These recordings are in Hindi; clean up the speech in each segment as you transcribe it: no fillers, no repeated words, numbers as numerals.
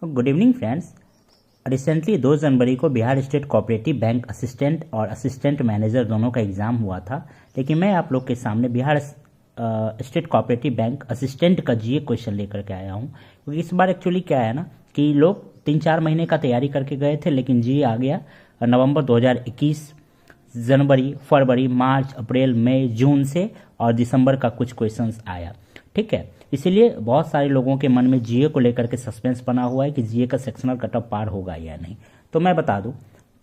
Good evening friends. रिसेंटली 2 जनवरी को Bihar state cooperative bank assistant और असिस्टेंट मैनेजर दोनों का एग्ज़ाम हुआ था, लेकिन मैं आप लोग के सामने Bihar state cooperative bank assistant का जीए क्वेश्चन लेकर के आया हूँ। क्योंकि इस बार एक्चुअली क्या है ना कि लोग 3-4 महीने का तैयारी करके गए थे, लेकिन जीए आ गया नवंबर 2021, जनवरी, फरवरी, मार्च, अप्रैल, मई, जून से और दिसंबर का कुछ क्वेश्चंस आया। ठीक है, इसीलिए बहुत सारे लोगों के मन में जीए को लेकर के सस्पेंस बना हुआ है कि जीए का सेक्शनल कट ऑफ पार होगा या नहीं। तो मैं बता दूं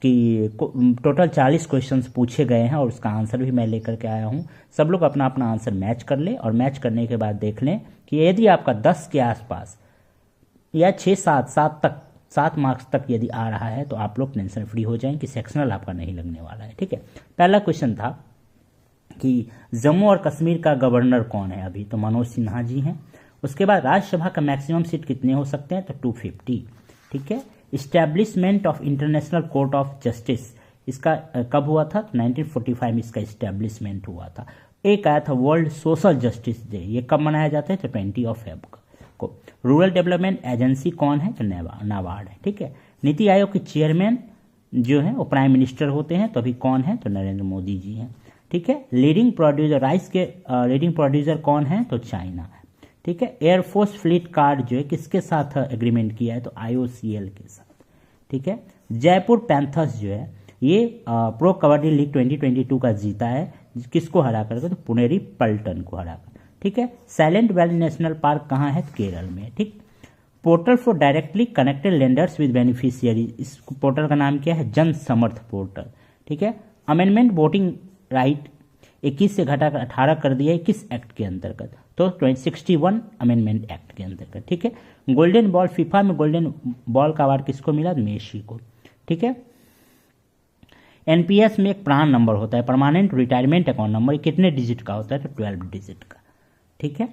कि टोटल 40 क्वेश्चंस पूछे गए हैं और उसका आंसर भी मैं लेकर के आया हूं। सब लोग अपना अपना आंसर मैच कर लें और मैच करने के बाद देख लें कि यदि आपका 10 के आसपास या 7 मार्क्स तक यदि आ रहा है तो आप लोग टेंशन फ्री हो जाएं कि सेक्शनल आपका नहीं लगने वाला है। ठीक है, पहला क्वेश्चन था कि जम्मू और कश्मीर का गवर्नर कौन है अभी, तो मनोज सिन्हा जी हैं। उसके बाद राज्यसभा का मैक्सिमम सीट कितने हो सकते हैं, तो 250। ठीक है, establishment of international court of justice, इसका कब हुआ था, तो 1945 में इसका इस्टेब्लिशमेंट हुआ था। एक आया था वर्ल्ड सोशल जस्टिस डे, ये कब मनाया जाता है, तो 20 फेब को। रूरल डेवलपमेंट एजेंसी कौन है, तो नाबार्ड है। ठीक है, नीति आयोग के चेयरमैन जो है वो प्राइम मिनिस्टर होते हैं, तो अभी कौन है, तो नरेंद्र मोदी जी हैं। ठीक है, लीडिंग प्रोड्यूसर राइस के लीडिंग प्रोड्यूसर कौन है, तो चाइना है। ठीक है, एयरफोर्स फ्लीट कार्ड जो है किसके साथ एग्रीमेंट किया है, तो IOCL के साथ। ठीक है, जयपुर पैंथर्स जो है ये प्रो कबड्डी लीग 2022 का जीता है, किसको हरा करके, तो पुनेरी पल्टन को हराकर। ठीक है, साइलेंट वैली नेशनल पार्क कहाँ है, तो केरल में। ठीक, portal for directly connected lenders with beneficiary, इस पोर्टल का नाम क्या है, जन समर्थ पोर्टल। ठीक है, अमेंडमेंट वोटिंग राइट 21 से घटाकर 18 कर दिया है, किस एक्ट के अंतर्गत, तो 61 अमेंडमेंट एक्ट के अंतर्गत। ठीक है, गोल्डन बॉल, फीफा में गोल्डन बॉल का अवार्ड किसको मिला, मेसी को। ठीक है, एनपीएस में एक प्राण नंबर होता है, परमानेंट रिटायरमेंट अकाउंट नंबर, कितने डिजिट का होता है, तो 12 डिजिट का। ठीक है,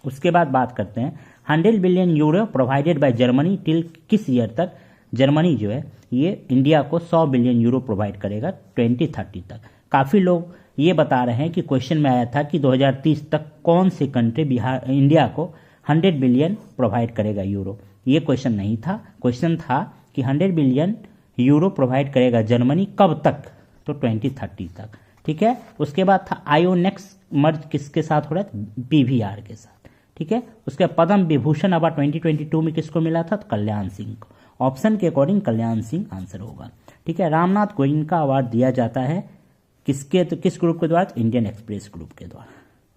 उसके बाद बात करते हैं 100 billion euro provided by Germany till किस ईयर तक, जर्मनी जो है ये इंडिया को 100 बिलियन यूरो प्रोवाइड करेगा 2030 तक। काफ़ी लोग ये बता रहे हैं कि क्वेश्चन में आया था कि 2030 तक कौन से कंट्री इंडिया को 100 बिलियन प्रोवाइड करेगा यूरो। ये क्वेश्चन नहीं था, क्वेश्चन था कि 100 बिलियन यूरो प्रोवाइड करेगा जर्मनी कब तक, तो 2030 तक। ठीक है, उसके बाद था आयोनेक्स मर्ज किसके साथ हो रहा है, PVR के साथ। ठीक है, उसके पद्म विभूषण अवार्ड 2022 में किसको मिला था, तो कल्याण सिंह को। ऑप्शन के अकॉर्डिंग कल्याण सिंह आंसर होगा। ठीक है, रामनाथ गोयनका का अवार्ड दिया जाता है किसके, तो किस ग्रुप के द्वारा, तो इंडियन एक्सप्रेस ग्रुप के द्वारा।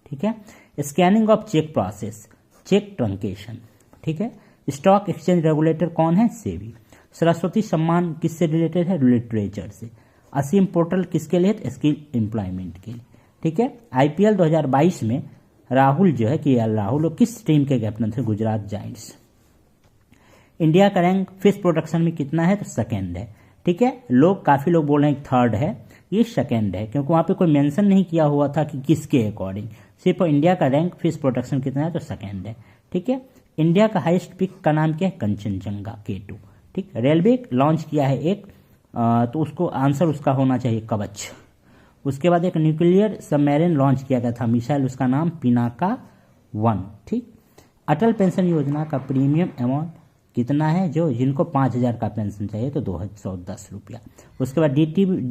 ठीक है, scanning of check process, check truncation. ठीक है, स्टॉक एक्सचेंज रेगुलेटर कौन है, सेबी। सरस्वती सम्मान किससे रिलेटेड है, लिटरेचर से। असीम पोर्टल किसके लिए, स्किल एम्प्लॉयमेंट के लिए। ठीक है, IPL 2022 में राहुल जो है KL राहुल किस टीम के कैप्टन थे, गुजरात जायंट्स। इंडिया का रैंक फिश प्रोडक्शन में कितना है, तो 2nd है। ठीक है, काफी लोग बोल रहे हैं 3rd है, ये 2nd है, क्योंकि वहां पे कोई मेंशन नहीं किया हुआ था कि किसके अकॉर्डिंग, सिर्फ इंडिया का रैंक फिश प्रोडक्शन कितना है, तो 2nd है। ठीक है, इंडिया का हाईएस्ट पिक का नाम क्या है, कंचनजंगा K2। ठीक, रेलवे लॉन्च किया है एक, तो उसको आंसर उसका होना चाहिए कवच। उसके बाद एक न्यूक्लियर सबमरीन लॉन्च किया गया था मिसाइल, उसका नाम पिनाका 1। ठीक, अटल पेंशन योजना का प्रीमियम अमाउंट कितना है, जो जिनको 5000 का पेंशन चाहिए तो 210 रुपया। उसके बाद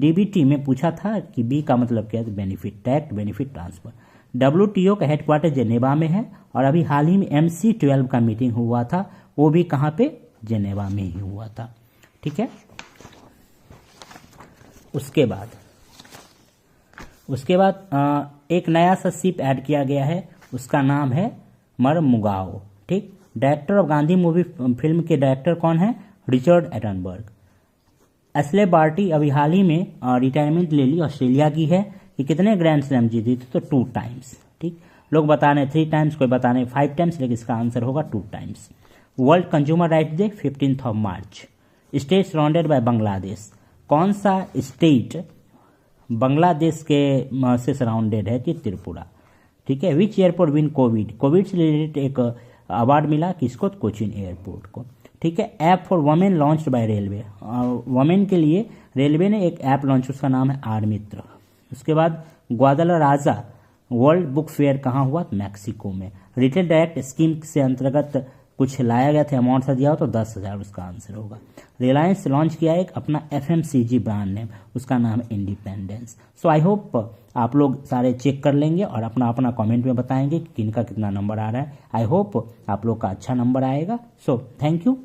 DBT में पूछा था कि बी का मतलब क्या है, तो benefit, direct benefit transfer. WTO का हेडक्वार्टर जेनेवा में है और अभी हाल ही में MC12 का मीटिंग हुआ था, वो भी कहाँ पे, जेनेवा में ही हुआ था। ठीक है, उसके बाद एक नया सा शिप ऐड किया गया है, उसका नाम है मरमुगाओ। ठीक, director of Gandhi movie film के डायरेक्टर कौन है, रिचर्ड एटनबर्ग। एस्ले बार्टी अभी हाल ही में रिटायरमेंट ले ली, ऑस्ट्रेलिया की है। कि कितने ग्रैंड स्लैम जीती थी, तो 2 टाइम्स। ठीक, लोग बता रहे 3 टाइम्स, कोई बता रहे 5 टाइम्स, लेकिन इसका आंसर होगा 2 times. World consumer right day 15 March. State surrounded by Bangladesh, कौन सा स्टेट बांग्लादेश के से सराउंडेड है, त्रिपुरा। ठीक है, विच एयरपोर्ट विन कोविड से रिलेटेड एक अवार्ड मिला किसको, कोचिन एयरपोर्ट को। ठीक है, app for women launched by railway, women के लिए रेलवे ने एक ऐप लॉन्च, उसका नाम है आर्मित्र। उसके बाद ग्वादलराजा वर्ल्ड बुक फेयर कहाँ हुआ, मैक्सिको में। रिटेल डायरेक्ट स्कीम से अंतर्गत कुछ लाया गया था अमाउंट सा दिया हो तो 10,000 उसका आंसर होगा। रिलायंस लॉन्च किया एक अपना FMCG ब्रांड नेम, उसका नाम है इंडिपेंडेंस। सो आई होप आप लोग सारे चेक कर लेंगे और अपना अपना कमेंट में बताएंगे कि किनका कितना नंबर आ रहा है। आई होप आप लोग का अच्छा नंबर आएगा। So thank you.